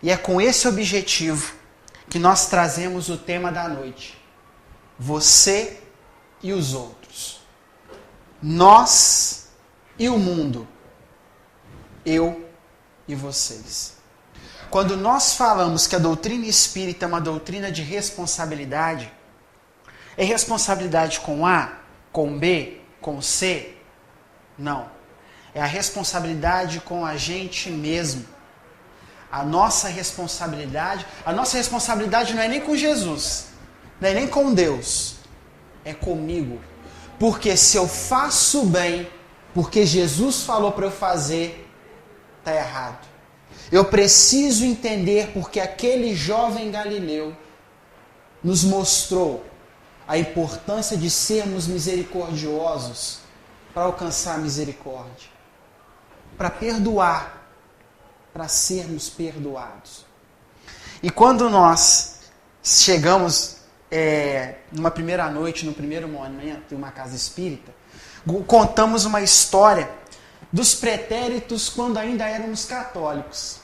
E é com esse objetivo que nós trazemos o tema da noite. Você e os outros. Nós e o mundo. Eu e vocês. Quando nós falamos que a doutrina espírita é uma doutrina de responsabilidade, é responsabilidade com A, com B, com C? Não. É a responsabilidade com a gente mesmo. A nossa responsabilidade não é nem com Jesus, não é nem com Deus, é comigo. Porque se eu faço bem, porque Jesus falou para eu fazer, está errado. Eu preciso entender porque aquele jovem galileu nos mostrou a importância de sermos misericordiosos para alcançar a misericórdia, para perdoar, para sermos perdoados. E quando nós chegamos numa primeira noite, no primeiro momento, em uma casa espírita, contamos uma história dos pretéritos quando ainda éramos católicos.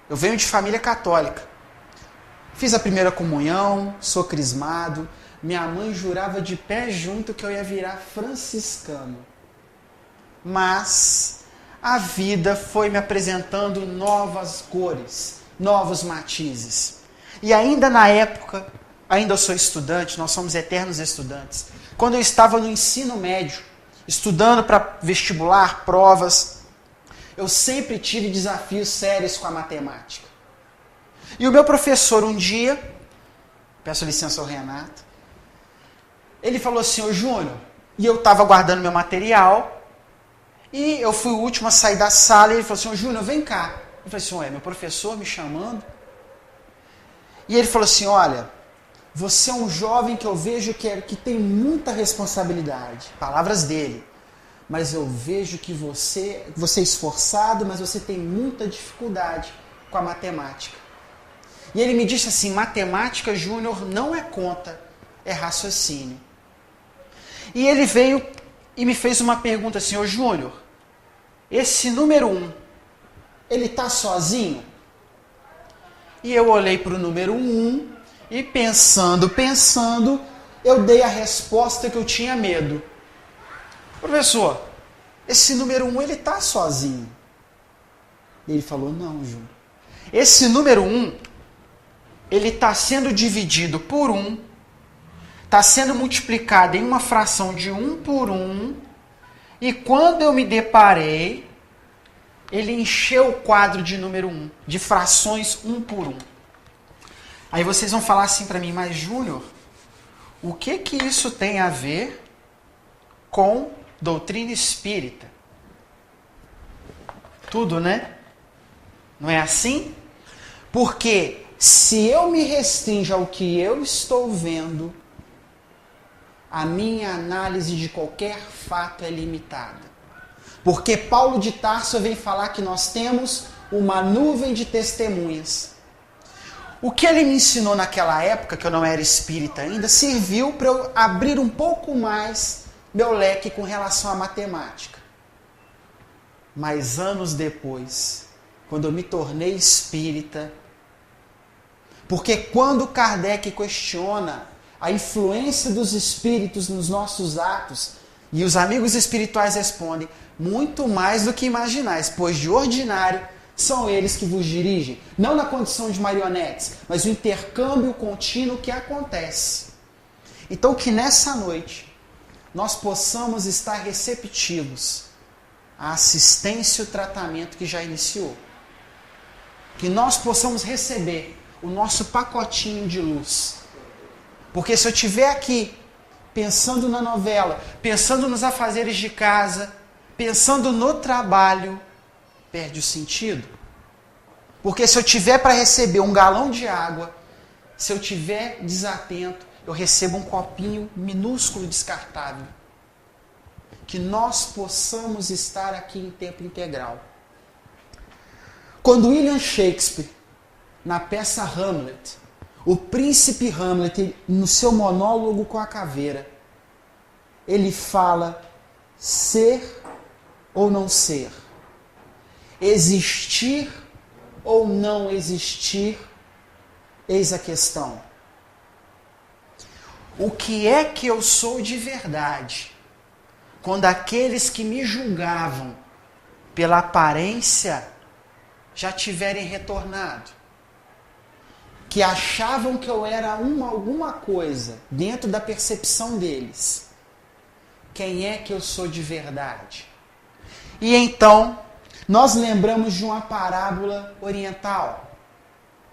Eu venho de família católica. Fiz a primeira comunhão, sou crismado. Minha mãe jurava de pé junto que eu ia virar franciscano. Mas a vida foi me apresentando novas cores, novos matizes. E ainda na época, ainda eu sou estudante, nós somos eternos estudantes. Quando eu estava no ensino médio, estudando para vestibular, provas, eu sempre tive desafios sérios com a matemática. E o meu professor um dia, peço licença ao Renato, ele falou assim: ô Júnior, e eu estava guardando meu material, e eu fui o último a sair da sala, e ele falou assim: ô Júnior, vem cá. Eu falei assim: ué, meu professor me chamando? E ele falou assim: olha, você é um jovem que eu vejo que tem muita responsabilidade. Palavras dele. Mas eu vejo que você é esforçado, mas você tem muita dificuldade com a matemática. E ele me disse assim: matemática, Júnior, não é conta, é raciocínio. E ele veio e me fez uma pergunta assim: ô Júnior, esse número 1, ele está sozinho? E eu olhei para o número 1 e pensando, eu dei a resposta que eu tinha medo. Professor, esse número 1, ele está sozinho? E ele falou: não, Júnior. Esse número 1, ele está sendo dividido por 1, está sendo multiplicado em uma fração de 1 por 1, e quando eu me deparei, ele encheu o quadro de número 1, de frações 1 por 1. Aí vocês vão falar assim para mim: mas Júnior, o que isso tem a ver com doutrina espírita? Tudo, né? Não é assim? Porque se eu me restringo ao que eu estou vendo, a minha análise de qualquer fato é limitada. Porque Paulo de Tarso vem falar que nós temos uma nuvem de testemunhas. O que ele me ensinou naquela época, que eu não era espírita ainda, serviu para eu abrir um pouco mais meu leque com relação à matemática. Mas anos depois, quando eu me tornei espírita, porque quando Kardec questiona a influência dos espíritos nos nossos atos, e os amigos espirituais respondem: muito mais do que imaginais, pois de ordinário são eles que vos dirigem, não na condição de marionetes, mas o intercâmbio contínuo que acontece. Então que nessa noite nós possamos estar receptivos à assistência e o tratamento que já iniciou. Que nós possamos receber o nosso pacotinho de luz. Porque se eu estiver aqui pensando na novela, pensando nos afazeres de casa, pensando no trabalho, perde o sentido. Porque se eu tiver para receber um galão de água, se eu tiver desatento, eu recebo um copinho minúsculo descartável. Que nós possamos estar aqui em tempo integral. Quando William Shakespeare, na peça Hamlet, o príncipe Hamlet, no seu monólogo com a caveira, ele fala: ser ou não ser, existir ou não existir, eis a questão. O que é que eu sou de verdade? Quando aqueles que me julgavam pela aparência já tiverem retornado, que achavam que eu era alguma coisa dentro da percepção deles, quem é que eu sou de verdade? E então, nós lembramos de uma parábola oriental,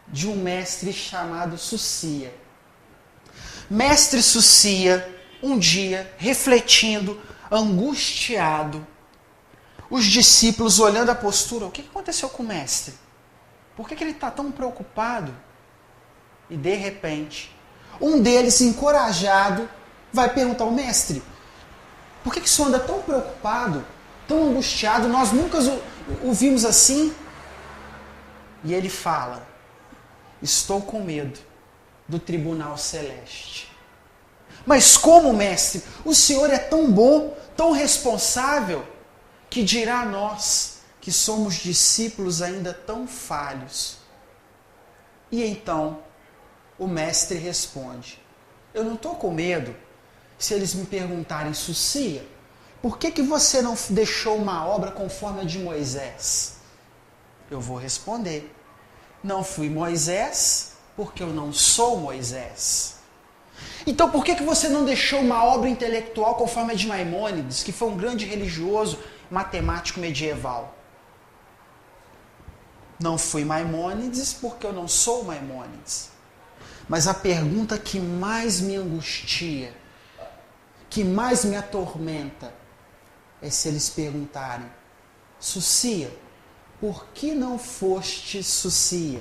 de um mestre chamado Sucia. Mestre Sucia, um dia, refletindo, angustiado, os discípulos olhando a postura, o que aconteceu com o mestre? Por que ele está tão preocupado? E de repente, um deles, encorajado, vai perguntar ao mestre, por que o senhor anda tão preocupado, tão angustiado? Nós nunca o vimos assim. E ele fala, estou com medo do tribunal celeste. Mas como, mestre? O senhor é tão bom, tão responsável, que dirá a nós, que somos discípulos ainda tão falhos. E então, o mestre responde, eu não estou com medo se eles me perguntarem, Sucia, por que você não deixou uma obra conforme a de Moisés? Eu vou responder, não fui Moisés porque eu não sou Moisés. Então por que você não deixou uma obra intelectual conforme a de Maimônides, que foi um grande religioso, matemático medieval? Não fui Maimônides porque eu não sou Maimônides. Mas a pergunta que mais me angustia, que mais me atormenta, é se eles perguntarem, Sucia, por que não foste Sucia?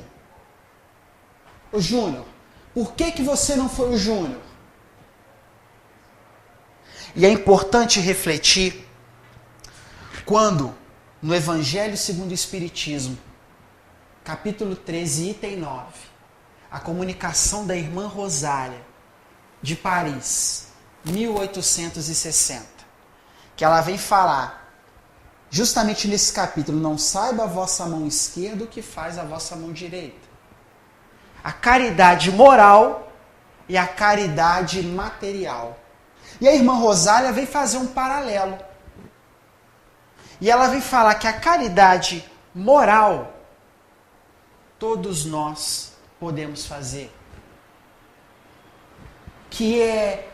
Ô Júnior, por que você não foi o Júnior? E é importante refletir quando, no Evangelho segundo o Espiritismo, capítulo 13, item 9, a comunicação da irmã Rosália, de Paris, 1860, que ela vem falar, justamente nesse capítulo, não saiba a vossa mão esquerda o que faz a vossa mão direita. A caridade moral e a caridade material. E a irmã Rosália vem fazer um paralelo. E ela vem falar que a caridade moral, todos nós podemos fazer. Que é,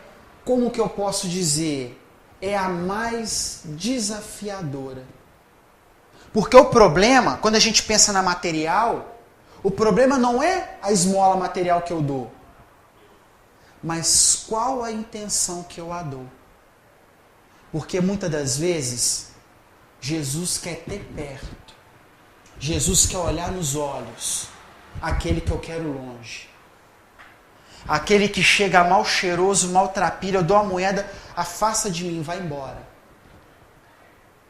como que eu posso dizer, é a mais desafiadora. Porque o problema, quando a gente pensa na material, o problema não é a esmola material que eu dou, mas qual a intenção que eu a dou. Porque muitas das vezes, Jesus quer ter perto, Jesus quer olhar nos olhos, aquele que eu quero longe. Aquele que chega mal cheiroso, maltrapilho, eu dou a moeda, afasta de mim, vai embora.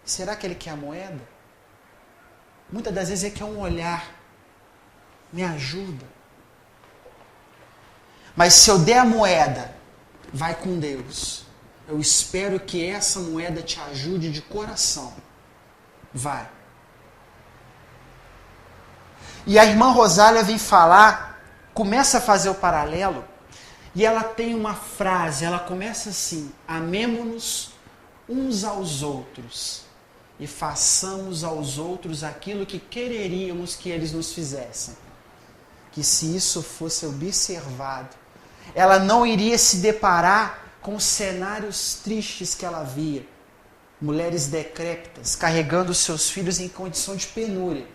Será que ele quer a moeda? Muitas das vezes ele quer um olhar. Me ajuda. Mas se eu der a moeda, vai com Deus. Eu espero que essa moeda te ajude de coração. Vai. E a irmã Rosália vem falar, começa a fazer o paralelo, e ela tem uma frase, ela começa assim, amemo-nos uns aos outros, e façamos aos outros aquilo que quereríamos que eles nos fizessem. Que se isso fosse observado, ela não iria se deparar com os cenários tristes que ela via. Mulheres decrépitas, carregando seus filhos em condição de penúria.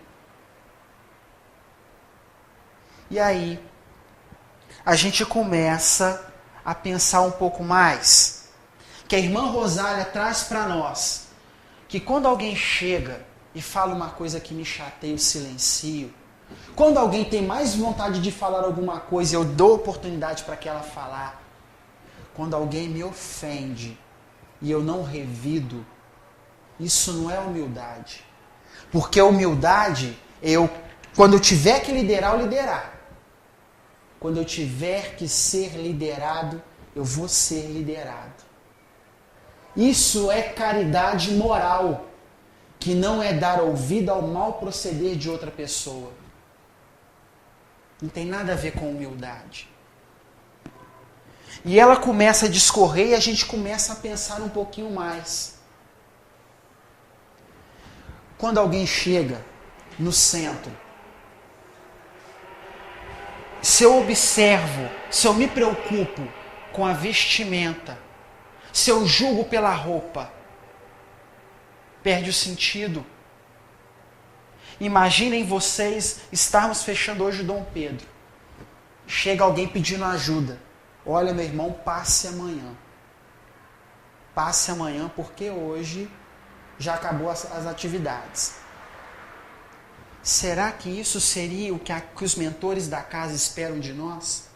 E aí, a gente começa a pensar um pouco mais, que a irmã Rosália traz para nós, que quando alguém chega e fala uma coisa que me chateia, eu silencio. Quando alguém tem mais vontade de falar alguma coisa, eu dou oportunidade para que ela falar. Quando alguém me ofende e eu não revido, isso não é humildade. Porque a humildade, quando eu tiver que liderar, eu liderar. Quando eu tiver que ser liderado, eu vou ser liderado. Isso é caridade moral, que não é dar ouvido ao mau proceder de outra pessoa. Não tem nada a ver com humildade. E ela começa a discorrer e a gente começa a pensar um pouquinho mais. Quando alguém chega no centro, se eu observo, se eu me preocupo com a vestimenta, se eu julgo pela roupa, perde o sentido. Imaginem vocês estarmos fechando hoje o Dom Pedro. Chega alguém pedindo ajuda. Olha, meu irmão, passe amanhã. Passe amanhã porque hoje já acabou as atividades. Será que isso seria o que os mentores da casa esperam de nós?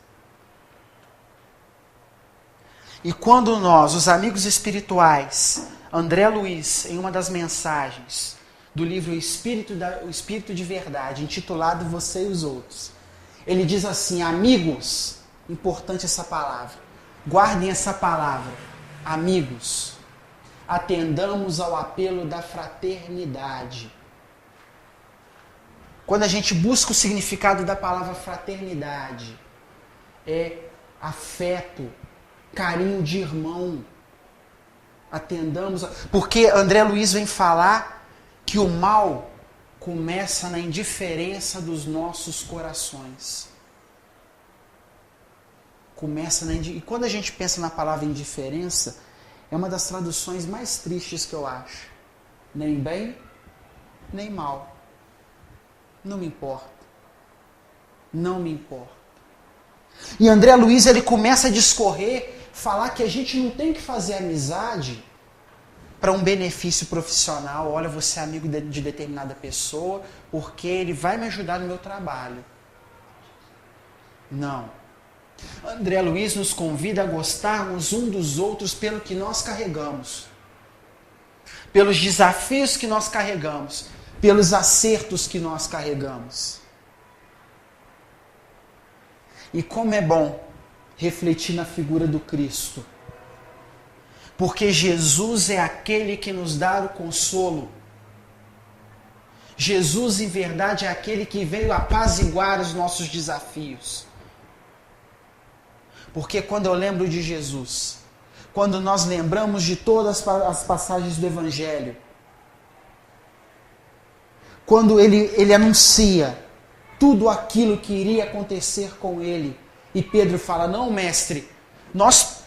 E quando nós, os amigos espirituais, André Luiz, em uma das mensagens do livro O Espírito de Verdade, intitulado Você e os Outros, ele diz assim: amigos, importante essa palavra, guardem essa palavra, amigos, atendamos ao apelo da fraternidade. Quando a gente busca o significado da palavra fraternidade, é afeto, carinho de irmão. Atendamos, porque André Luiz vem falar que o mal começa na indiferença dos nossos corações. E quando a gente pensa na palavra indiferença, é uma das traduções mais tristes que eu acho. Nem bem, nem mal. Não me importa. Não me importa. E André Luiz, ele começa a discorrer, falar que a gente não tem que fazer amizade para um benefício profissional. Olha, você é amigo de determinada pessoa porque ele vai me ajudar no meu trabalho. Não. André Luiz nos convida a gostarmos um dos outros pelo que nós carregamos, pelos desafios que nós carregamos, pelos acertos que nós carregamos. E como é bom refletir na figura do Cristo, porque Jesus é aquele que nos dá o consolo. Jesus, em verdade, é aquele que veio apaziguar os nossos desafios. Porque quando eu lembro de Jesus, quando nós lembramos de todas as passagens do Evangelho, quando ele anuncia tudo aquilo que iria acontecer com ele, e Pedro fala: não, mestre, nós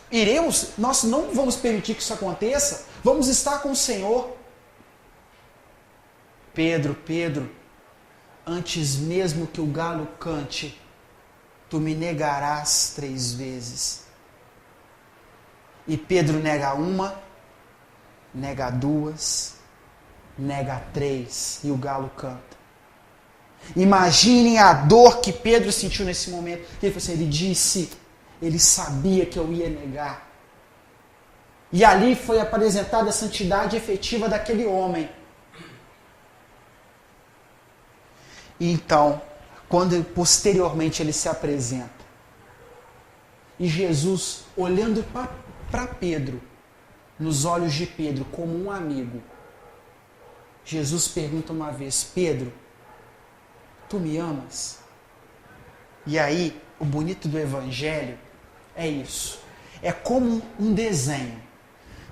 não vamos permitir que isso aconteça, vamos estar com o Senhor. Pedro, antes mesmo que o galo cante, tu me negarás 3 vezes. E Pedro nega uma, nega 2, nega 3, e o galo canta. Imaginem a dor que Pedro sentiu nesse momento. Ele disse, ele sabia que eu ia negar. E ali foi apresentada a santidade efetiva daquele homem. E então, quando posteriormente ele se apresenta, e Jesus, olhando para Pedro, nos olhos de Pedro, como um amigo, Jesus pergunta uma vez: Pedro, tu me amas? E aí, o bonito do Evangelho é isso. É como um desenho.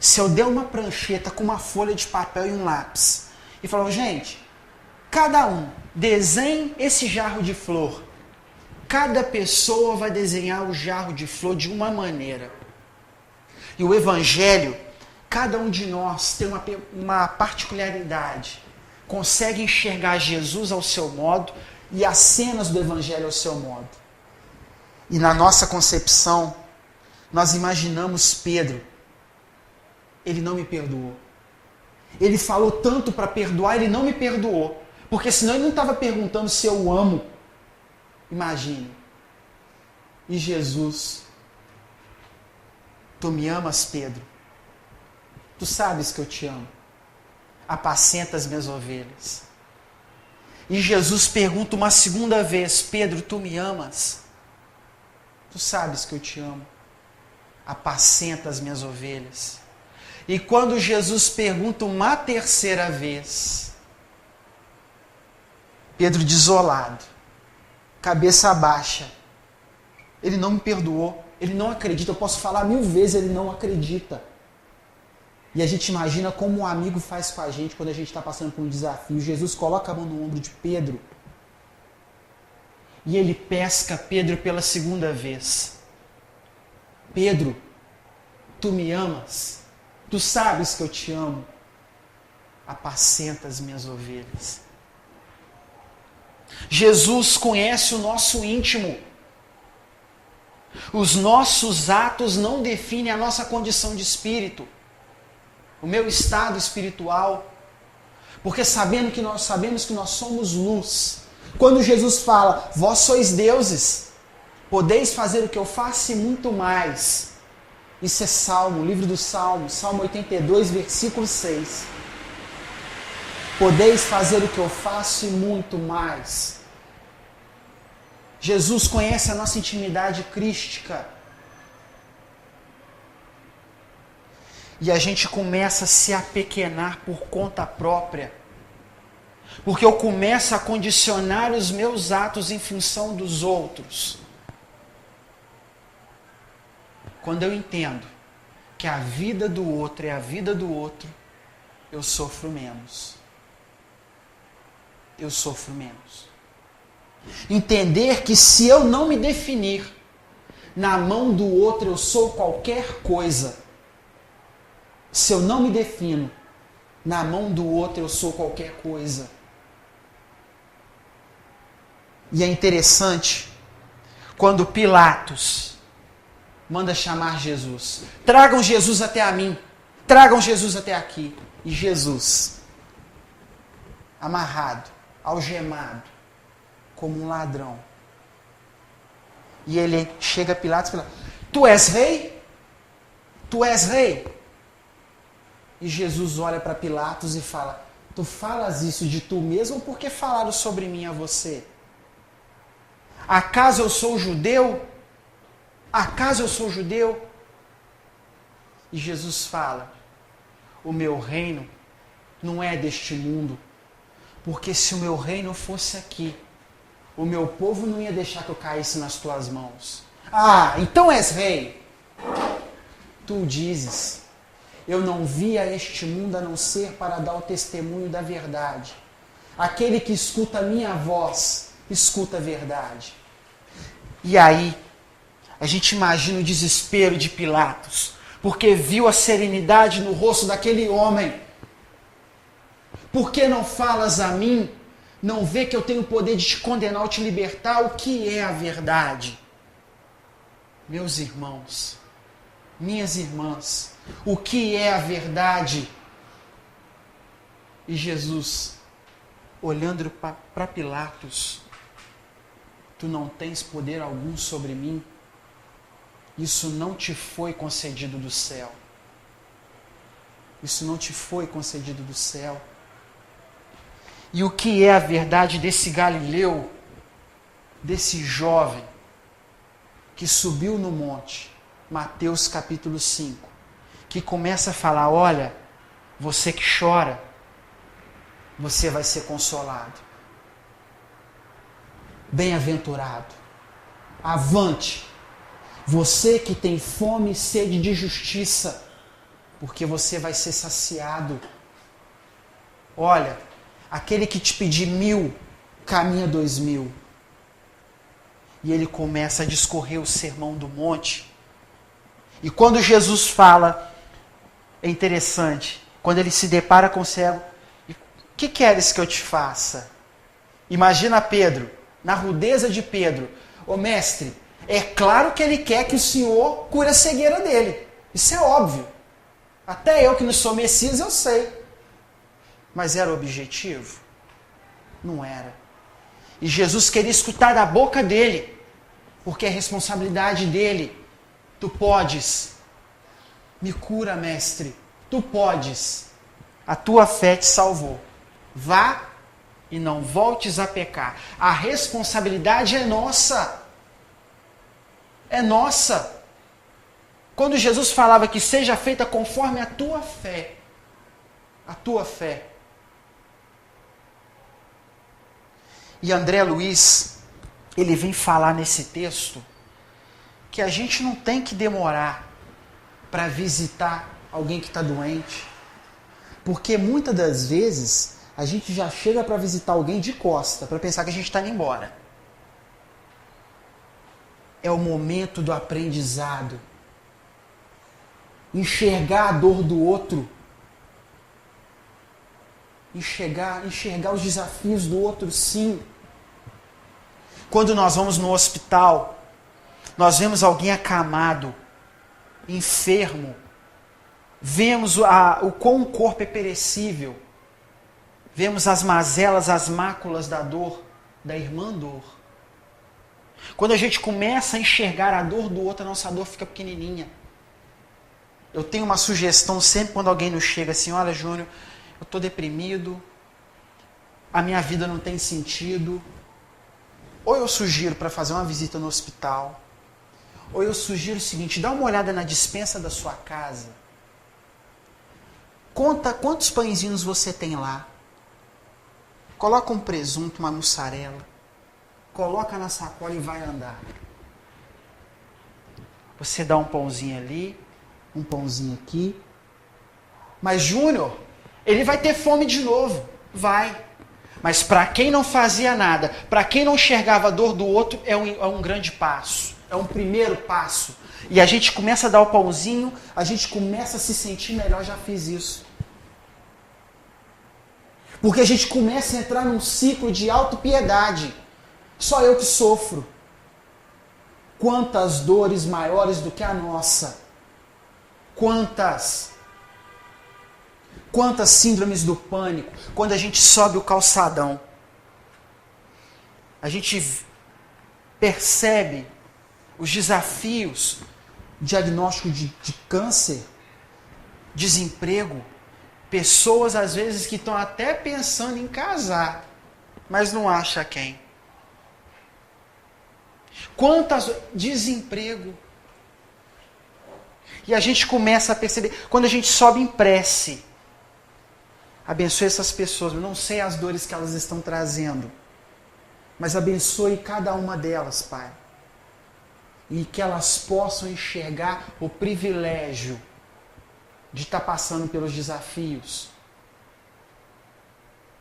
Se eu der uma prancheta com uma folha de papel e um lápis, e falar: gente, cada um desenhe esse jarro de flor. Cada pessoa vai desenhar o jarro de flor de uma maneira. E o Evangelho, cada um de nós tem uma particularidade. Consegue enxergar Jesus ao seu modo e as cenas do Evangelho ao seu modo. E na nossa concepção, nós imaginamos Pedro. Ele não me perdoou. Ele falou tanto para perdoar, ele não me perdoou. Porque senão ele não estava perguntando se eu o amo. Imagine. E Jesus: tu me amas, Pedro? Tu sabes que eu te amo. Apacenta as minhas ovelhas. E Jesus pergunta uma segunda vez: Pedro, tu me amas? Tu sabes que eu te amo. Apacenta as minhas ovelhas. E quando Jesus pergunta uma terceira vez, Pedro, desolado, cabeça baixa. Ele não me perdoou, ele não acredita. Eu posso falar 1000 vezes, ele não acredita. E a gente imagina como um amigo faz com a gente quando a gente está passando por um desafio. Jesus coloca a mão no ombro de Pedro e ele pesca Pedro pela segunda vez. Pedro, tu me amas? Tu sabes que eu te amo? Apacenta as minhas ovelhas. Jesus conhece o nosso íntimo. Os nossos atos não definem a nossa condição de espírito, o meu estado espiritual, porque sabemos que nós somos luz. Quando Jesus fala, vós sois deuses, podeis fazer o que eu faço e muito mais. Isso é Salmo, livro do Salmo, Salmo 82, versículo 6. Podeis fazer o que eu faço e muito mais. Jesus conhece a nossa intimidade crística. E a gente começa a se apequenar por conta própria. Porque eu começo a condicionar os meus atos em função dos outros. Quando eu entendo que a vida do outro é a vida do outro, eu sofro menos. Eu sofro menos. Entender que se eu não me definir, na mão do outro eu sou qualquer coisa. Se eu não me defino, na mão do outro eu sou qualquer coisa. E é interessante, quando Pilatos manda chamar Jesus. Tragam Jesus até a mim. Tragam Jesus até aqui. E Jesus, amarrado, algemado, como um ladrão. E ele chega a Pilatos e fala, tu és rei? Tu és rei? E Jesus olha para Pilatos e fala, tu falas isso de tu mesmo ou porque falaram sobre mim a você? Acaso eu sou judeu? Acaso eu sou judeu? E Jesus fala, o meu reino não é deste mundo, porque se o meu reino fosse aqui, o meu povo não ia deixar que eu caísse nas tuas mãos. Ah, então és rei. Tu dizes, eu não vi a este mundo a não ser para dar o testemunho da verdade. Aquele que escuta a minha voz, escuta a verdade. E aí, a gente imagina o desespero de Pilatos, porque viu a serenidade no rosto daquele homem. Por que não falas a mim? Não vê que eu tenho o poder de te condenar ou te libertar? O que é a verdade? Meus irmãos, minhas irmãs, o que é a verdade? E Jesus, olhando para Pilatos, tu não tens poder algum sobre mim? Isso não te foi concedido do céu. Isso não te foi concedido do céu. E o que é a verdade desse Galileu, desse jovem que subiu no monte, Mateus capítulo 5, que começa a falar, olha, você que chora, você vai ser consolado. Bem-aventurado, avante, você que tem fome e sede de justiça, porque você vai ser saciado. Olha, aquele que te pedir 1000, caminha 2000. E ele começa a discorrer o sermão do monte. E quando Jesus fala, é interessante, quando ele se depara com o cego, o que queres que eu te faça? Imagina Pedro, na rudeza de Pedro, ô mestre, é claro que ele quer que o Senhor cure a cegueira dele. Isso é óbvio. Até eu que não sou Messias, eu sei. Mas era o objetivo? Não era. E Jesus queria escutar da boca dele, porque é responsabilidade dele. Tu podes. Me cura, mestre. Tu podes. A tua fé te salvou. Vá e não voltes a pecar. A responsabilidade é nossa. É nossa. Quando Jesus falava que seja feita conforme a tua fé. A tua fé. E André Luiz, ele vem falar nesse texto que a gente não tem que demorar para visitar alguém que está doente, porque muitas das vezes a gente já chega para visitar alguém de costa, para pensar que a gente está indo embora. É o momento do aprendizado. Enxergar a dor do outro. Enxergar os desafios do outro, sim. Quando nós vamos no hospital, nós vemos alguém acamado, enfermo, vemos o quão o corpo é perecível, vemos as mazelas, as máculas da dor, da irmã dor. Quando a gente começa a enxergar a dor do outro, a nossa dor fica pequenininha. Eu tenho uma sugestão sempre quando alguém nos chega assim: olha, Júnior, eu estou deprimido, a minha vida não tem sentido. Ou eu sugiro para fazer uma visita no hospital, ou eu sugiro o seguinte: dá uma olhada na despensa da sua casa. Conta quantos pãezinhos você tem lá. Coloca um presunto, uma mussarela. Coloca na sacola e vai andar. Você dá um pãozinho ali, um pãozinho aqui. Mas Júnior, ele vai ter fome de novo. Vai. Mas para quem não fazia nada, para quem não enxergava a dor do outro, é um grande passo. É um primeiro passo. E a gente começa a dar o pãozinho, a gente começa a se sentir melhor, já fiz isso. Porque a gente começa a entrar num ciclo de autopiedade. Só eu que sofro. Quantas dores maiores do que a nossa. Quantas síndromes do pânico, quando a gente sobe o calçadão. A gente percebe os desafios, diagnóstico de câncer, desemprego, pessoas às vezes que estão até pensando em casar, mas não acha quem. Desemprego. E a gente começa a perceber, quando a gente sobe em prece, abençoe essas pessoas. Eu não sei as dores que elas estão trazendo, mas abençoe cada uma delas, Pai. E que elas possam enxergar o privilégio de estar passando pelos desafios.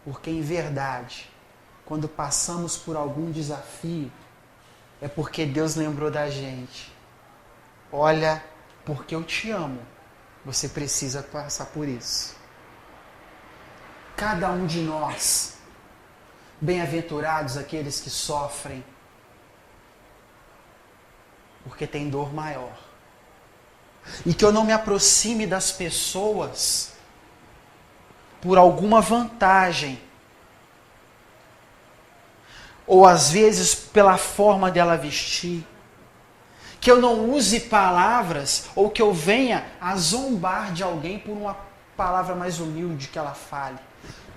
Porque, em verdade, quando passamos por algum desafio, é porque Deus lembrou da gente. Olha, porque eu te amo, você precisa passar por isso. Cada um de nós, bem-aventurados aqueles que sofrem, porque tem dor maior. E que eu não me aproxime das pessoas por alguma vantagem, ou às vezes pela forma dela vestir. Que eu não use palavras, ou que eu venha a zombar de alguém por uma palavra mais humilde que ela fale.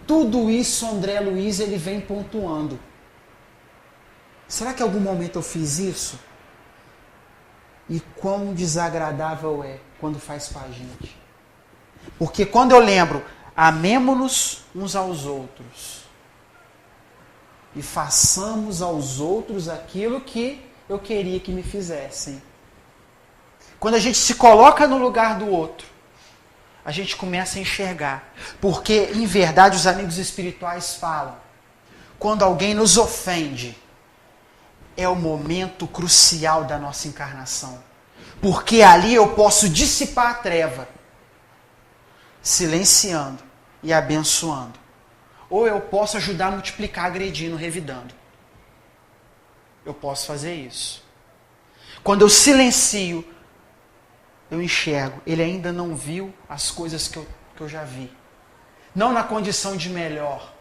Tudo isso André Luiz ele vem pontuando. Será que em algum momento eu fiz isso? E quão desagradável é quando faz com a gente. Porque quando eu lembro, amemo-nos uns aos outros. E façamos aos outros aquilo que eu queria que me fizessem. Quando a gente se coloca no lugar do outro, a gente começa a enxergar. Porque, em verdade, os amigos espirituais falam, quando alguém nos ofende, é o momento crucial da nossa encarnação. Porque ali eu posso dissipar a treva, silenciando e abençoando. Ou eu posso ajudar a multiplicar, agredindo, revidando. Eu posso fazer isso. Quando eu silencio, eu enxergo. Ele ainda não viu as coisas que eu já vi. Não na condição de melhor,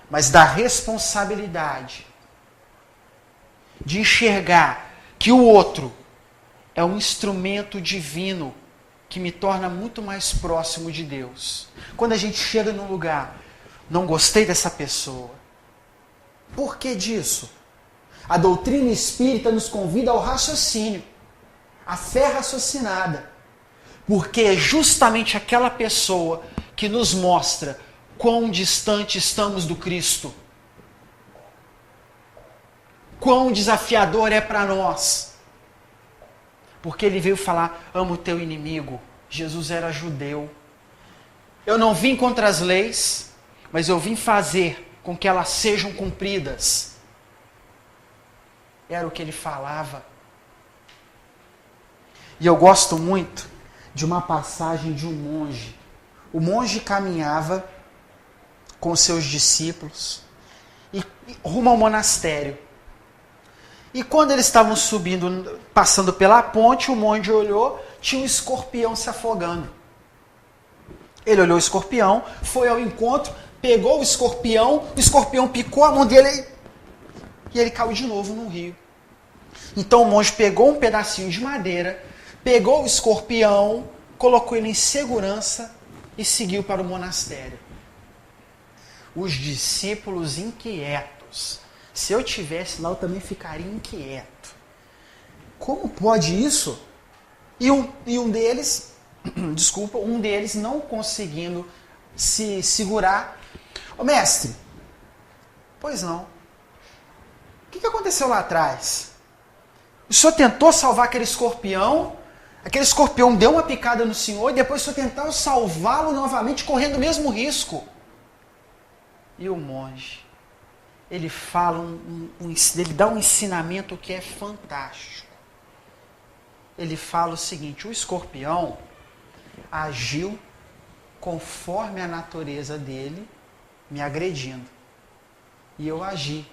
mas da responsabilidade de enxergar que o outro é um instrumento divino que me torna muito mais próximo de Deus. Quando a gente chega num lugar, não gostei dessa pessoa. Por que disso? A doutrina espírita nos convida ao raciocínio, à fé raciocinada. Porque é justamente aquela pessoa que nos mostra quão distante estamos do Cristo. quão desafiador é para nós. Porque ele veio falar, ama o teu inimigo. Jesus era judeu. Eu não vim contra as leis, mas eu vim fazer com que elas sejam cumpridas. Era o que ele falava. E eu gosto muito de uma passagem de um monge. O monge caminhava com seus discípulos e rumo ao monastério. E quando eles estavam subindo, passando pela ponte, o monge olhou, tinha um escorpião se afogando. Ele olhou o escorpião, foi ao encontro, pegou o escorpião picou a mão dele e ele caiu de novo no rio. Então o monge pegou um pedacinho de madeira, pegou o escorpião, colocou ele em segurança e seguiu para o monastério. Os discípulos inquietos. Se eu tivesse lá, eu também ficaria inquieto. Como pode isso? E um deles, um deles não conseguindo se segurar. Ô mestre, pois não. O que aconteceu lá atrás? O senhor tentou salvar aquele escorpião deu uma picada no senhor, e depois o senhor tentou salvá-lo novamente, correndo o mesmo risco. E o monge, ele fala, ele dá um ensinamento que é fantástico. Ele fala o seguinte, o escorpião agiu conforme a natureza dele, me agredindo. E eu agi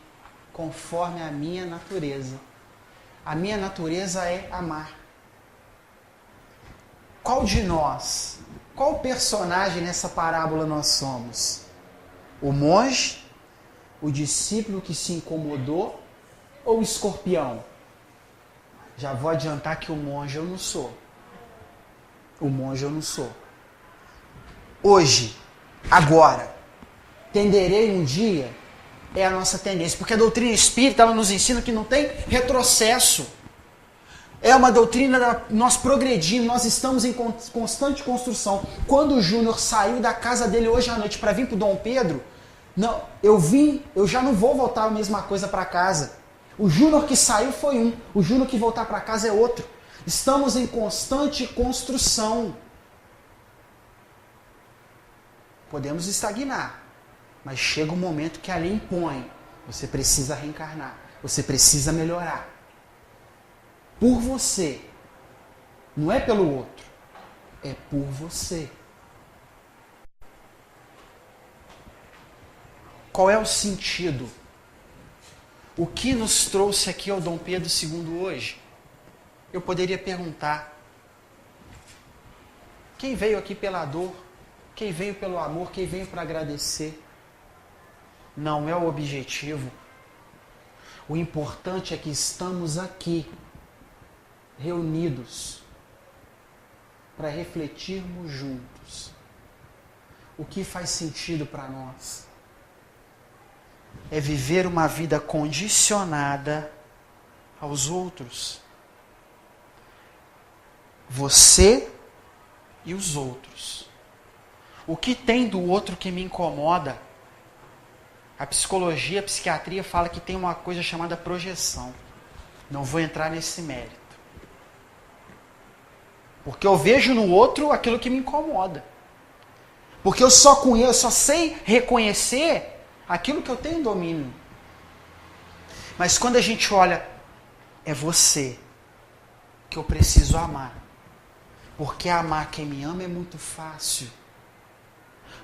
conforme a minha natureza. A minha natureza é amar. Qual de nós, qual personagem nessa parábola nós somos? O monge, o discípulo que se incomodou ou o escorpião? Já vou adiantar que o monge eu não sou. O monge eu não sou. Hoje, agora, tenderei um dia, é a nossa tendência. Porque a doutrina espírita ela nos ensina que não tem retrocesso. É uma doutrina, nós progredimos, nós estamos em constante construção. Quando o Júnior saiu da casa dele hoje à noite para vir para o Dom Pedro, não, eu já não vou voltar a mesma coisa para casa. O Júnior que saiu foi um, o Júnior que voltar para casa é outro. Estamos em constante construção. Podemos estagnar, mas chega um momento que a lei impõe. Você precisa reencarnar, você precisa melhorar. Por você. Não é pelo outro. É por você. Qual é o sentido? O que nos trouxe aqui ao Dom Pedro II hoje? Eu poderia perguntar. Quem veio aqui pela dor? Quem veio pelo amor? Quem veio para agradecer? Não é o objetivo. O importante é que estamos aqui, reunidos, para refletirmos juntos. O que faz sentido para nós? É viver uma vida condicionada aos outros. Você e os outros. O que tem do outro que me incomoda? A psicologia, a psiquiatria fala que tem uma coisa chamada projeção. Não vou entrar nesse mérito. Porque eu vejo no outro aquilo que me incomoda. Porque eu só sei reconhecer aquilo que eu tenho domínio. Mas quando a gente olha, é você que eu preciso amar. Porque amar quem me ama é muito fácil.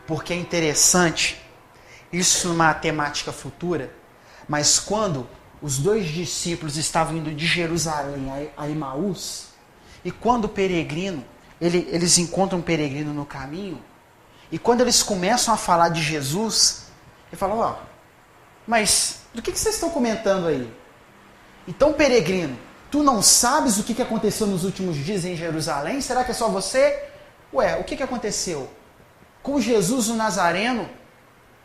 Porque é interessante, isso numa temática futura, mas quando os dois discípulos estavam indo de Jerusalém a Emaús, e quando o peregrino, eles encontram um peregrino no caminho, e quando eles começam a falar de Jesus, ele fala, mas do que vocês estão comentando aí? Então, peregrino, tu não sabes o que aconteceu nos últimos dias em Jerusalém? Será que é só você? O que aconteceu? Com Jesus o Nazareno,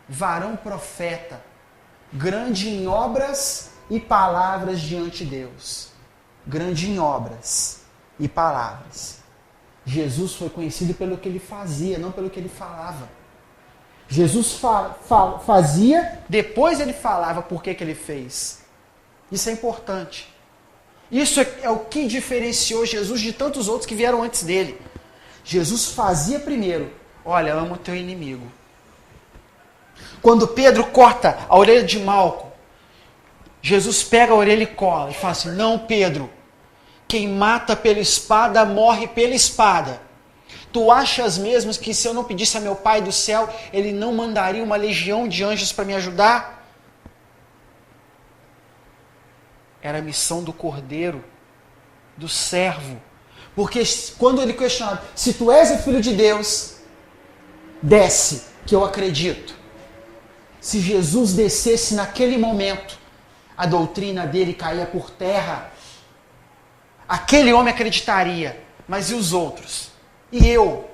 varão profeta, grande em obras e palavras diante de Deus. Grande em obras e palavras. Jesus foi conhecido pelo que ele fazia, não pelo que ele falava. Jesus fazia, depois ele falava por que ele fez. Isso é importante. Isso é o que diferenciou Jesus de tantos outros que vieram antes dele. Jesus fazia primeiro, olha, ama o teu inimigo. Quando Pedro corta a orelha de Malco, Jesus pega a orelha e cola e fala assim, não, Pedro, quem mata pela espada, morre pela espada. Tu achas mesmo que se eu não pedisse a meu Pai do céu, Ele não mandaria uma legião de anjos para me ajudar? Era a missão do cordeiro, do servo. Porque quando ele questionava, se tu és o Filho de Deus, desce, que eu acredito. Se Jesus descesse naquele momento, a doutrina dele caía por terra. Aquele homem acreditaria, mas e os outros? E eu?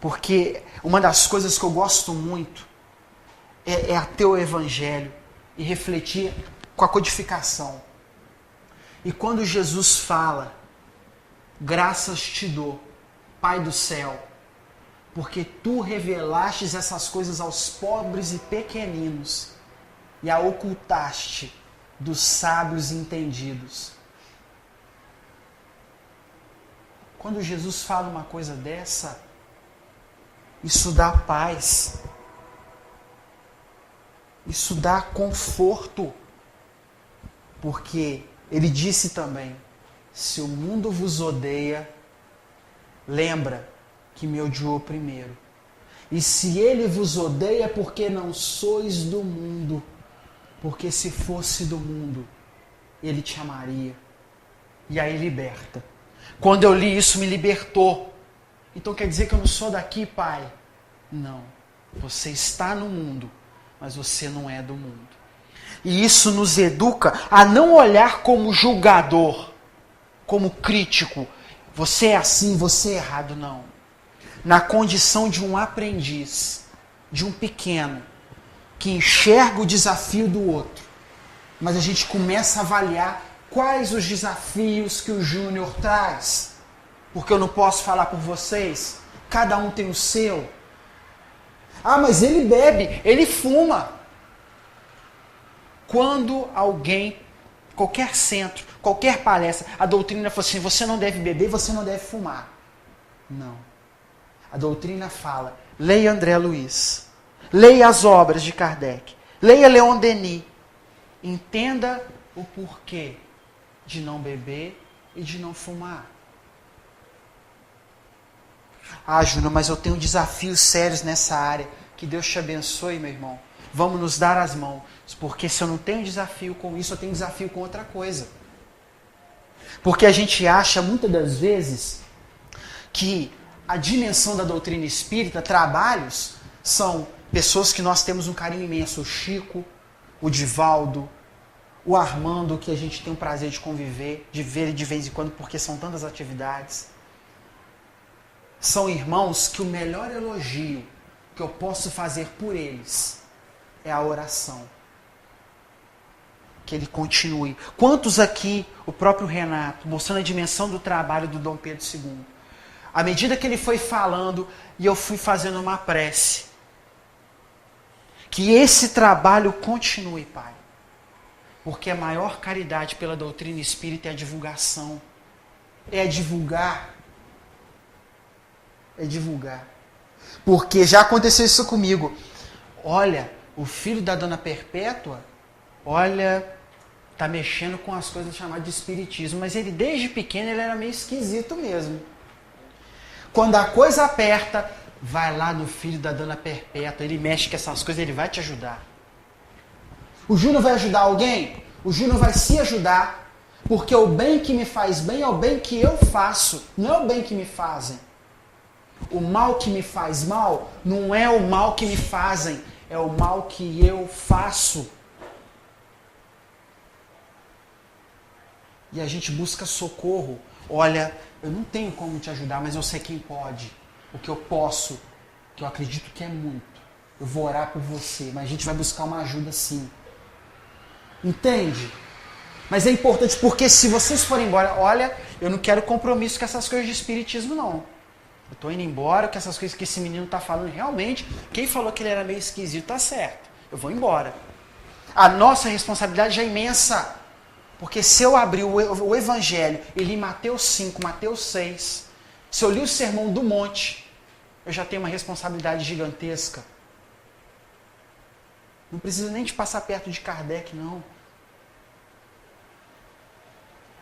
Porque uma das coisas que eu gosto muito é ater o Evangelho e refletir com a codificação. E quando Jesus fala, graças te dou, Pai do céu, porque tu revelastes essas coisas aos pobres e pequeninos e a ocultaste dos sábios e entendidos. Quando Jesus fala uma coisa dessa, isso dá paz. Isso dá conforto. Porque ele disse também, se o mundo vos odeia, lembra que me odiou primeiro. E se ele vos odeia, é porque não sois do mundo. Porque se fosse do mundo, ele te amaria. E aí liberta. Quando eu li isso, me libertou. Então quer dizer que eu não sou daqui, Pai? Não. Você está no mundo, mas você não é do mundo. E isso nos educa a não olhar como julgador, como crítico. Você é assim, você é errado, não. Na condição de um aprendiz, de um pequeno, que enxerga o desafio do outro. Mas a gente começa a avaliar quais os desafios que o Júnior traz. Porque eu não posso falar por vocês. Cada um tem o seu. Ah, mas ele bebe, ele fuma. Quando alguém, qualquer centro, qualquer palestra, a doutrina fala assim, você não deve beber, você não deve fumar. Não. A doutrina fala, leia André Luiz, leia as obras de Kardec, leia Leon Denis, entenda o porquê de não beber e de não fumar. Ah, Júnior, mas eu tenho desafios sérios nessa área. Que Deus te abençoe, meu irmão. Vamos nos dar as mãos. Porque se eu não tenho desafio com isso, eu tenho desafio com outra coisa. Porque a gente acha, muitas das vezes, que a dimensão da doutrina espírita, trabalhos, são pessoas que nós temos um carinho imenso. O Chico, o Divaldo, o Armando, que a gente tem o prazer de conviver, de ver de vez em quando, porque são tantas atividades. São irmãos que o melhor elogio que eu posso fazer por eles é a oração. Que ele continue. Quantos aqui, o próprio Renato, mostrando a dimensão do trabalho do Dom Pedro II. À medida que ele foi falando, e eu fui fazendo uma prece. Que esse trabalho continue, Pai. Porque a maior caridade pela doutrina espírita é a divulgação. É divulgar. É divulgar. Porque já aconteceu isso comigo. Olha, o filho da Dona Perpétua, olha, tá mexendo com as coisas chamadas de espiritismo. Mas ele, desde pequeno, ele era meio esquisito mesmo. Quando a coisa aperta, vai lá no filho da Dona Perpétua, ele mexe com essas coisas, ele vai te ajudar. O Júnior vai ajudar alguém? O Júnior vai se ajudar, porque o bem que me faz bem é o bem que eu faço, não é o bem que me fazem. O mal que me faz mal não é o mal que me fazem, é o mal que eu faço. E a gente busca socorro. Olha, eu não tenho como te ajudar, mas eu sei quem pode. O que eu posso, que eu acredito que é muito. Eu vou orar por você, mas a gente vai buscar uma ajuda sim. Entende? Mas é importante porque se vocês forem embora, olha, eu não quero compromisso com essas coisas de espiritismo não. Eu estou indo embora com essas coisas que esse menino está falando. Realmente, quem falou que ele era meio esquisito está certo. Eu vou embora. A nossa responsabilidade é imensa. Porque se eu abrir o Evangelho e li Mateus 5, Mateus 6, se eu li o Sermão do Monte, eu já tenho uma responsabilidade gigantesca. Não precisa nem de passar perto de Kardec, não.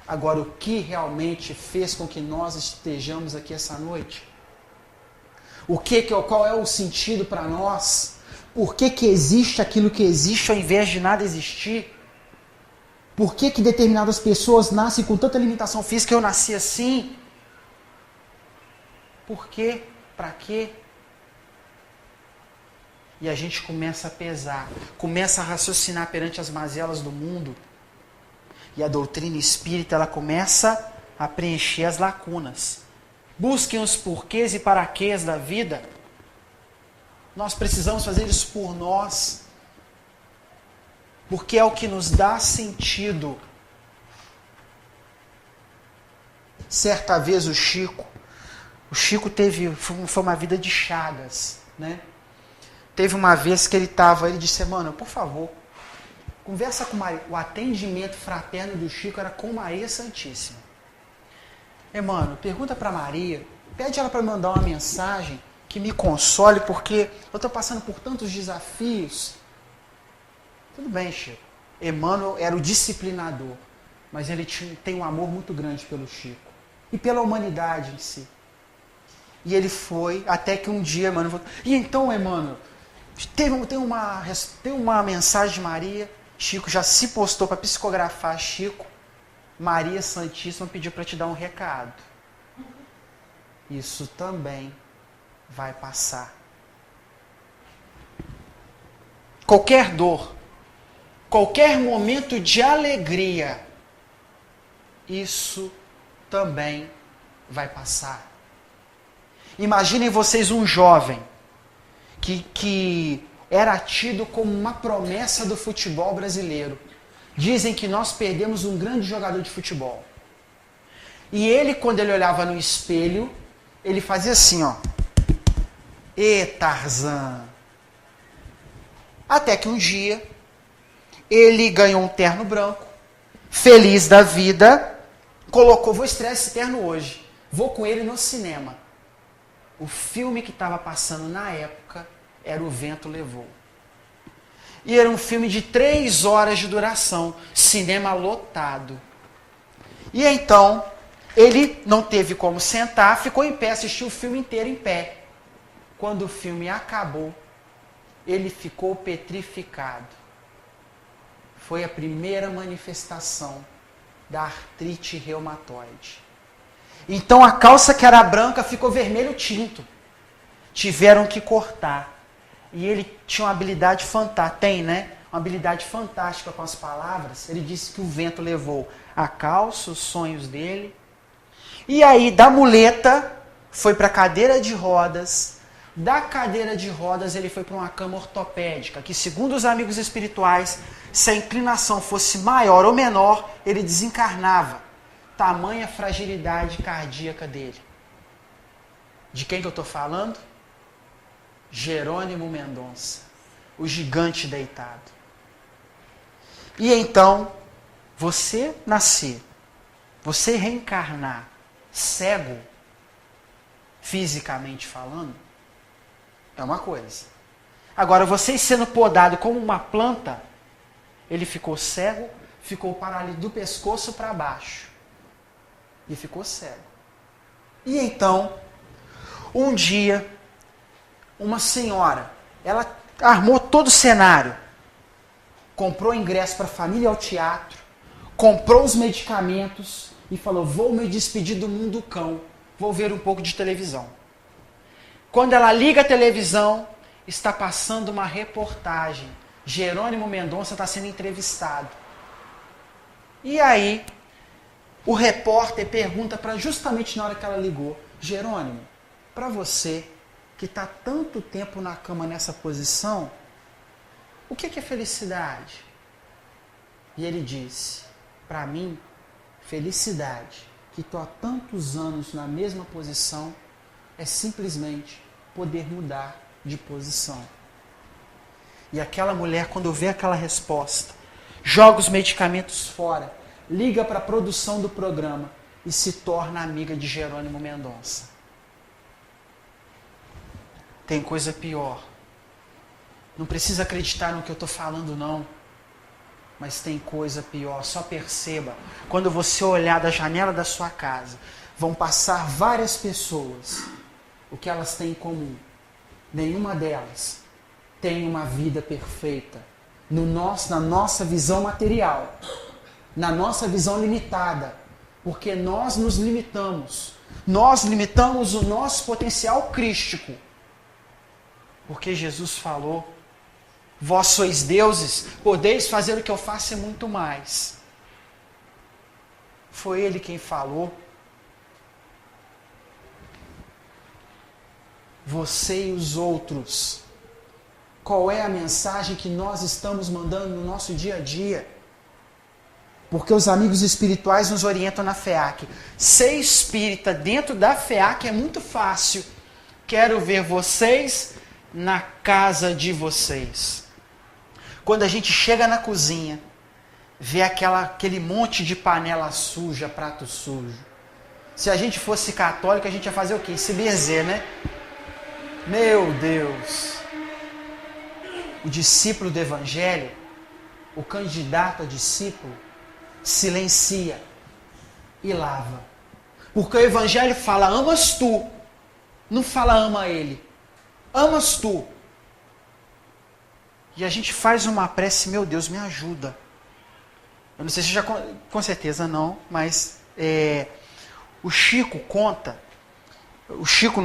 Agora, o que realmente fez com que nós estejamos aqui essa noite? Qual é o sentido para nós? Por que existe aquilo que existe ao invés de nada existir? Por que determinadas pessoas nascem com tanta limitação física? Eu nasci assim. Por quê? Para quê? E a gente começa a pesar, começa a raciocinar perante as mazelas do mundo. E a doutrina espírita, ela começa a preencher as lacunas. Busquem os porquês e paraquês da vida. Nós precisamos fazer isso por nós. Porque é o que nos dá sentido. Certa vez o Chico foi uma vida de chagas, né? Teve uma vez que ele disse, mano, por favor, conversa com Maria. O atendimento fraterno do Chico era com Maria Santíssima. Mano, pergunta para Maria, pede ela para mandar uma mensagem que me console, porque eu estou passando por tantos desafios. Tudo bem, Chico. Emmanuel era o disciplinador, mas ele tem um amor muito grande pelo Chico e pela humanidade em si. E ele foi, até que um dia Emmanuel falou, e então, Emmanuel, tem uma mensagem de Maria. Chico já se postou para psicografar. Chico, Maria Santíssima pediu para te dar um recado. Isso também vai passar. Qualquer dor, qualquer momento de alegria, isso também vai passar. Imaginem vocês um jovem que era tido como uma promessa do futebol brasileiro. Dizem que nós perdemos um grande jogador de futebol. E ele, quando ele olhava no espelho, ele fazia assim, ó. E Tarzan. Até que um dia, ele ganhou um terno branco, feliz da vida, vou estrear esse terno hoje, vou com ele no cinema. O filme que estava passando na época era O Vento Levou. E era um filme de 3 horas de duração, cinema lotado. E então, ele não teve como sentar, ficou em pé, assistiu o filme inteiro em pé. Quando o filme acabou, ele ficou petrificado. Foi a primeira manifestação da artrite reumatoide. Então a calça que era branca ficou vermelho tinto. Tiveram que cortar. E ele tinha uma habilidade fantástica, uma habilidade fantástica com as palavras. Ele disse que o vento levou a calça, os sonhos dele. E aí da muleta foi para a cadeira de rodas. Da cadeira de rodas ele foi para uma cama ortopédica, que segundo os amigos espirituais, se a inclinação fosse maior ou menor, ele desencarnava. Tamanha fragilidade cardíaca dele. De quem que eu estou falando? Jerônimo Mendonça, o gigante deitado. E então, você nascer, você reencarnar cego, fisicamente falando, é uma coisa. Agora, você sendo podado como uma planta, ele ficou cego, ficou paralítico do pescoço para baixo. E ficou cego. E então, um dia, uma senhora, ela armou todo o cenário, comprou ingresso para a família ao teatro, comprou os medicamentos e falou, vou me despedir do mundo cão, vou ver um pouco de televisão. Quando ela liga a televisão, está passando uma reportagem. Jerônimo Mendonça está sendo entrevistado. E aí, o repórter pergunta para justamente na hora que ela ligou, Jerônimo, para você que está tanto tempo na cama nessa posição, o que é felicidade? E ele disse, para mim, felicidade, que estou há tantos anos na mesma posição, é simplesmente poder mudar de posição. E aquela mulher, quando vê aquela resposta, joga os medicamentos fora, liga para a produção do programa e se torna amiga de Jerônimo Mendonça. Tem coisa pior. Não precisa acreditar no que eu estou falando, não. Mas tem coisa pior. Só perceba, quando você olhar da janela da sua casa, vão passar várias pessoas. O que elas têm em comum? Nenhuma delas tem uma vida perfeita. Na nossa visão material. Na nossa visão limitada. Porque nós nos limitamos. Nós limitamos o nosso potencial crístico. Porque Jesus falou: vós sois deuses, podeis fazer o que eu faço e muito mais. Foi Ele quem falou. Você e os outros. Qual é a mensagem que nós estamos mandando no nosso dia a dia? Porque os amigos espirituais nos orientam na FEAC. Ser espírita dentro da FEAC é muito fácil. Quero ver vocês na casa de vocês. Quando a gente chega na cozinha, vê aquele monte de panela suja, prato sujo. Se a gente fosse católico, a gente ia fazer o quê? Se benzer, né? Meu Deus! O discípulo do Evangelho, o candidato a discípulo, silencia e lava. Porque o Evangelho fala: amas tu. Não fala ama ele. Amas tu. E a gente faz uma prece: meu Deus, me ajuda. Eu não sei se já... Com certeza não, mas o Chico conta. O Chico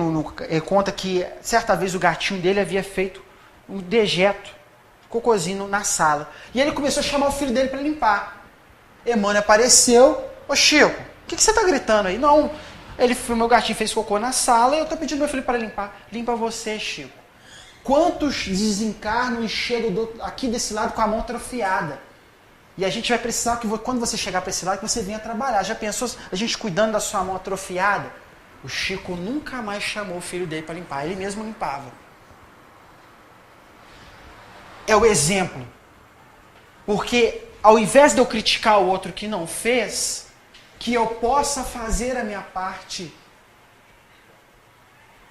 conta que certa vez o gatinho dele havia feito um dejeto, cocôzinho na sala. E ele começou a chamar o filho dele para limpar. Emmanuel apareceu: ô Chico, o que você está gritando aí? Não, meu gatinho fez cocô na sala e eu estou pedindo meu filho para limpar. Limpa você, Chico. Quantos desencarnam e chegam aqui desse lado com a mão atrofiada? E a gente vai precisar que quando você chegar para esse lado, que você venha trabalhar. Já pensou a gente cuidando da sua mão atrofiada? O Chico nunca mais chamou o filho dele para limpar. Ele mesmo limpava. É o exemplo. Porque ao invés de eu criticar o outro que não fez, que eu possa fazer a minha parte.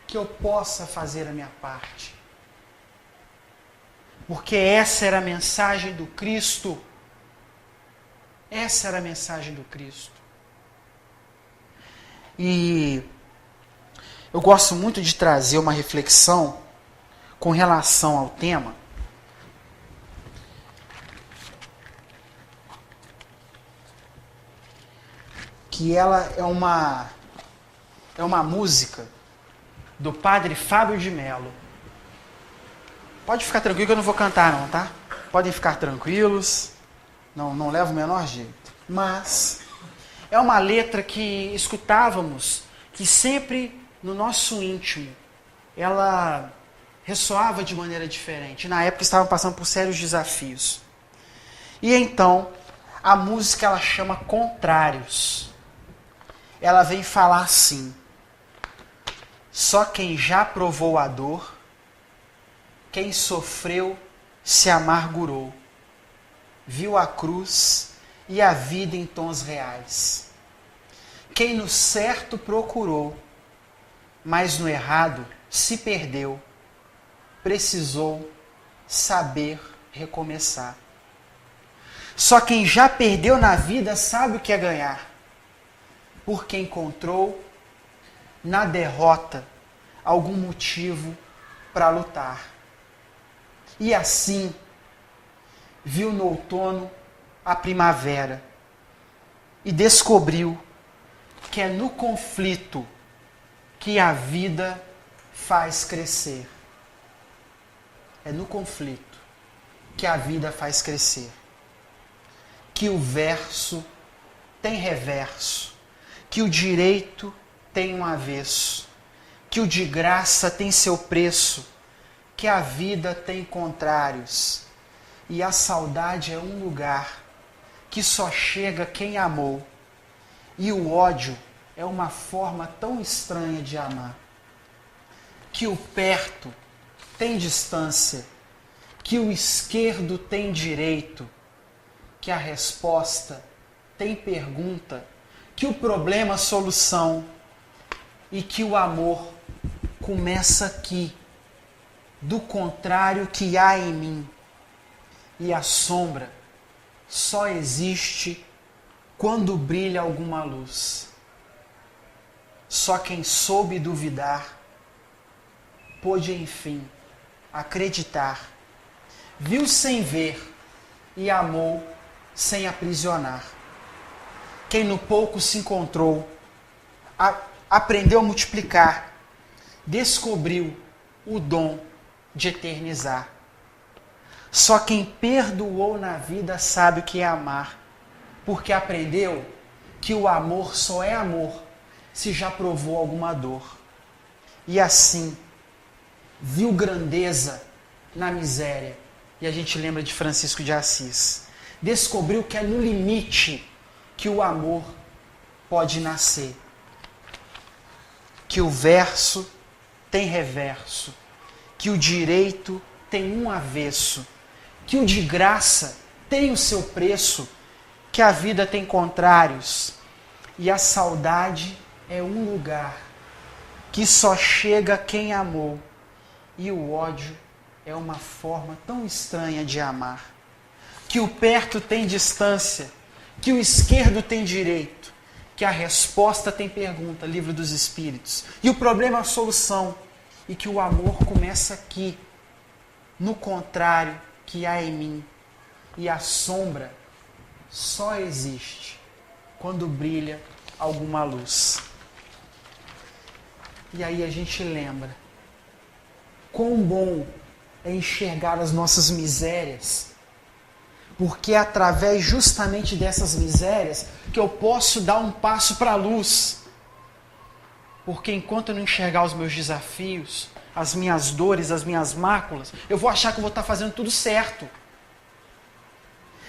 Que eu possa fazer a minha parte. Porque essa era a mensagem do Cristo. Essa era a mensagem do Cristo. E eu gosto muito de trazer uma reflexão com relação ao tema. Que ela é uma música do padre Fábio de Mello. Pode ficar tranquilo que eu não vou cantar não, tá? Podem ficar tranquilos. Não levo o menor jeito. Mas é uma letra que escutávamos, que sempre no nosso íntimo ela ressoava de maneira diferente. Na época estavam passando por sérios desafios. E então a música ela chama Contrários. Ela vem falar assim: só quem já provou a dor, quem sofreu se amargurou, viu a cruz e a vida em tons reais. Quem no certo procurou, mas no errado se perdeu, precisou saber recomeçar. Só quem já perdeu na vida sabe o que é ganhar, porque encontrou na derrota algum motivo para lutar. E assim viu no outono a primavera e descobriu que é no conflito que a vida faz crescer. É no conflito que a vida faz crescer. Que o verso tem reverso, que o direito tem um avesso, que o de graça tem seu preço, que a vida tem contrários, e a saudade é um lugar que só chega quem amou, e o ódio é uma forma tão estranha de amar. Que o perto tem distância, que o esquerdo tem direito, que a resposta tem pergunta, que o problema solução e que o amor começa aqui, do contrário que há em mim. E a sombra só existe quando brilha alguma luz. Só quem soube duvidar pôde, enfim, acreditar. Viu sem ver e amou sem aprisionar. Quem no pouco se encontrou, aprendeu a multiplicar, descobriu o dom de eternizar. Só quem perdoou na vida sabe o que é amar, porque aprendeu que o amor só é amor se já provou alguma dor. E assim, viu grandeza na miséria. E a gente lembra de Francisco de Assis. Descobriu que é no limite que o amor pode nascer. Que o verso tem reverso. Que o direito tem um avesso. Que o de graça tem o seu preço. Que a vida tem contrários. E a saudade é um lugar que só chega quem amou. E o ódio é uma forma tão estranha de amar. Que o perto tem distância, que o esquerdo tem direito, que a resposta tem pergunta, Livro dos Espíritos, e o problema é a solução, e que o amor começa aqui, no contrário que há em mim, e a sombra só existe quando brilha alguma luz. E aí a gente lembra quão bom é enxergar as nossas misérias, porque é através justamente dessas misérias que eu posso dar um passo para a luz. Porque enquanto eu não enxergar os meus desafios, as minhas dores, as minhas máculas, eu vou achar que eu vou estar fazendo tudo certo.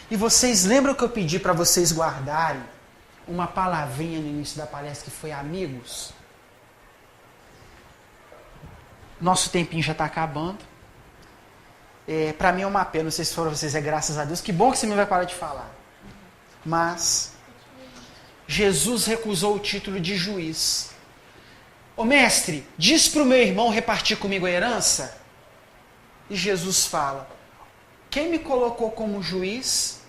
E vocês lembram que eu pedi para vocês guardarem uma palavrinha no início da palestra que foi amigos? Nosso tempinho já está acabando. Para mim é uma pena, não sei se for vocês, é graças a Deus. Que bom que você me vai parar de falar. Mas Jesus recusou o título de juiz. Ô mestre, diz para o meu irmão repartir comigo a herança. E Jesus fala: quem me colocou como juiz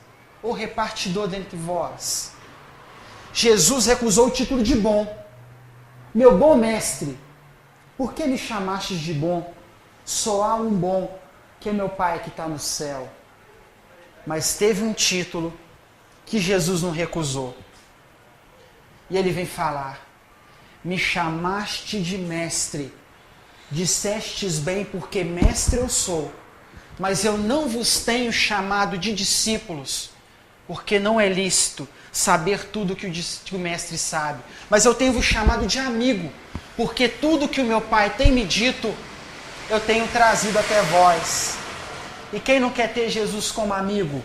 ou repartidor dentre vós? Jesus recusou o título de bom. Meu bom mestre, por que me chamastes de bom? Só há um bom, que é meu Pai que está no céu. Mas teve um título que Jesus não recusou. E ele vem falar: me chamaste de mestre, dissestes bem, porque mestre eu sou, mas eu não vos tenho chamado de discípulos, porque não é lícito saber tudo que o mestre sabe, mas eu tenho vos chamado de amigo, porque tudo que o meu Pai tem me dito, eu tenho trazido até vós. E quem não quer ter Jesus como amigo?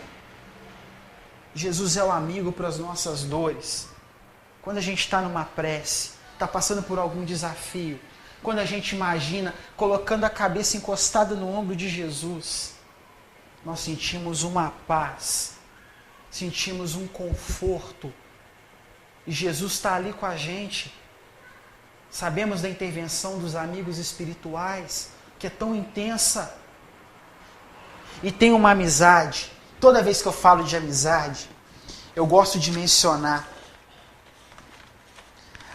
Jesus é o amigo para as nossas dores. Quando a gente está numa prece, está passando por algum desafio, quando a gente imagina colocando a cabeça encostada no ombro de Jesus, nós sentimos uma paz, sentimos um conforto. E Jesus está ali com a gente. Sabemos da intervenção dos amigos espirituais, que é tão intensa. E tem uma amizade. Toda vez que eu falo de amizade, eu gosto de mencionar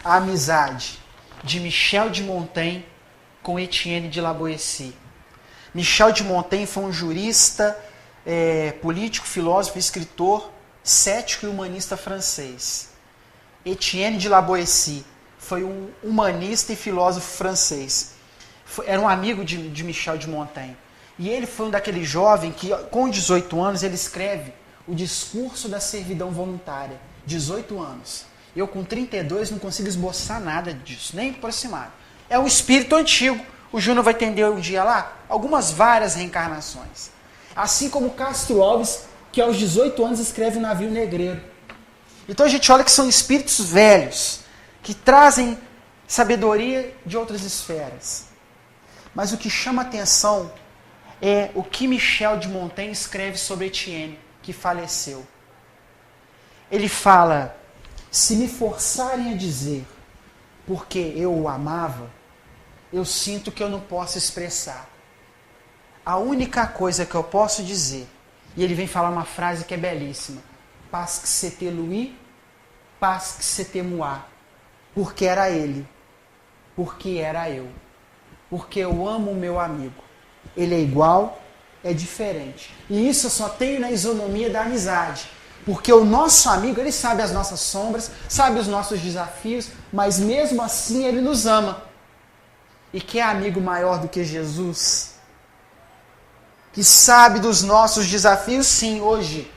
a amizade de Michel de Montaigne com Etienne de La Boétie. Michel de Montaigne foi um jurista, político, filósofo, escritor, cético e humanista francês. Etienne de La Boétie foi um humanista e filósofo francês. Era um amigo de Michel de Montaigne. E ele foi um daqueles jovens que, com 18 anos, ele escreve o Discurso da Servidão Voluntária. 18 anos. Eu, com 32, não consigo esboçar nada disso, nem aproximar. É um espírito antigo. O Júnior vai entender um dia lá várias reencarnações. Assim como Castro Alves, que aos 18 anos escreve o Navio Negreiro. Então a gente olha que são espíritos velhos, que trazem sabedoria de outras esferas. Mas o que chama atenção é o que Michel de Montaigne escreve sobre Etienne, que faleceu. Ele fala: se me forçarem a dizer porque eu o amava, eu sinto que eu não posso expressar. A única coisa que eu posso dizer, e ele vem falar uma frase que é belíssima: parce que c'était lui, parce que c'était moi. Porque era ele, porque era eu, porque eu amo o meu amigo. Ele é igual, é diferente. E isso eu só tenho na isonomia da amizade. Porque o nosso amigo, ele sabe as nossas sombras, sabe os nossos desafios, mas mesmo assim ele nos ama. E que é amigo maior do que Jesus? Que sabe dos nossos desafios, sim, hoje.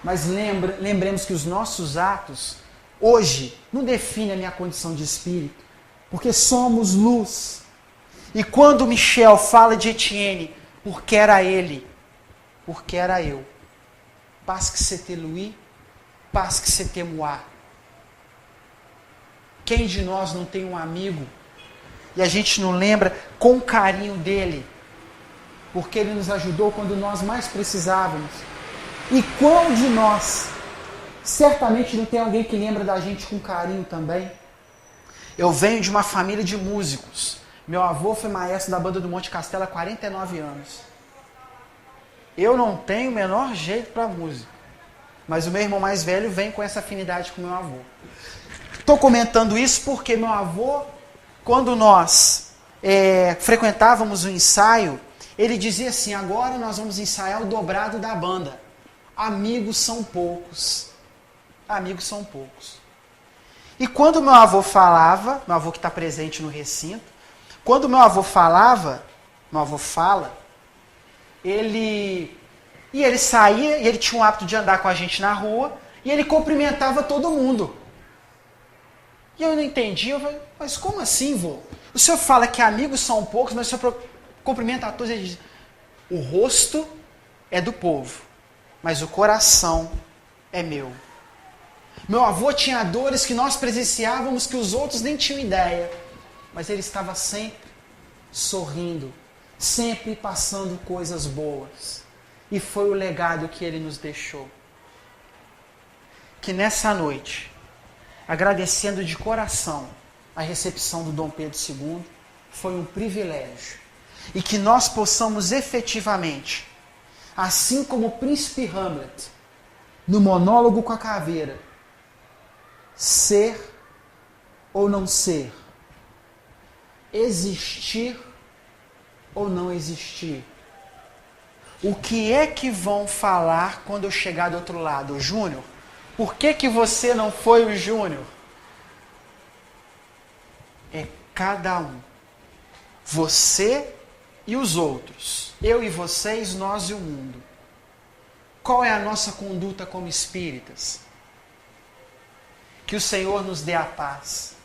Mas lembremos que os nossos atos, hoje, não definem a minha condição de espírito. Porque somos luz. E quando Michel fala de Etienne, porque era ele, porque era eu. Parce que c'était lui, parce que c'était moi. Quem de nós não tem um amigo e a gente não lembra com o carinho dele, porque ele nos ajudou quando nós mais precisávamos? E qual de nós certamente não tem alguém que lembra da gente com carinho também? Eu venho de uma família de músicos. Meu avô foi maestro da banda do Monte Castelo há 49 anos. Eu não tenho o menor jeito para música. Mas o meu irmão mais velho vem com essa afinidade com meu avô. Estou comentando isso porque meu avô, quando nós frequentávamos o ensaio, ele dizia assim: agora nós vamos ensaiar o dobrado da banda. Amigos são poucos. Amigos são poucos. E quando meu avô falava, meu avô que está presente no recinto, quando meu avô falava, meu avô fala, ele saía, e ele tinha o hábito de andar com a gente na rua, e ele cumprimentava todo mundo. E eu não entendi, eu falei: mas como assim, vô? O senhor fala que amigos são poucos, mas o senhor cumprimenta a todos. Ele diz: o rosto é do povo, mas o coração é meu. Meu avô tinha dores que nós presenciávamos que os outros nem tinham ideia, mas ele estava sempre sorrindo, sempre passando coisas boas. E foi o legado que ele nos deixou. Que nessa noite, agradecendo de coração a recepção do Dom Pedro II, foi um privilégio. E que nós possamos efetivamente, assim como o príncipe Hamlet, no monólogo com a caveira, ser ou não ser, existir ou não existir. O que é que vão falar quando eu chegar do outro lado? Júnior, por que você não foi o Júnior? É cada um. Você e os outros. Eu e vocês, nós e o mundo. Qual é a nossa conduta como espíritas? Que o Senhor nos dê a paz.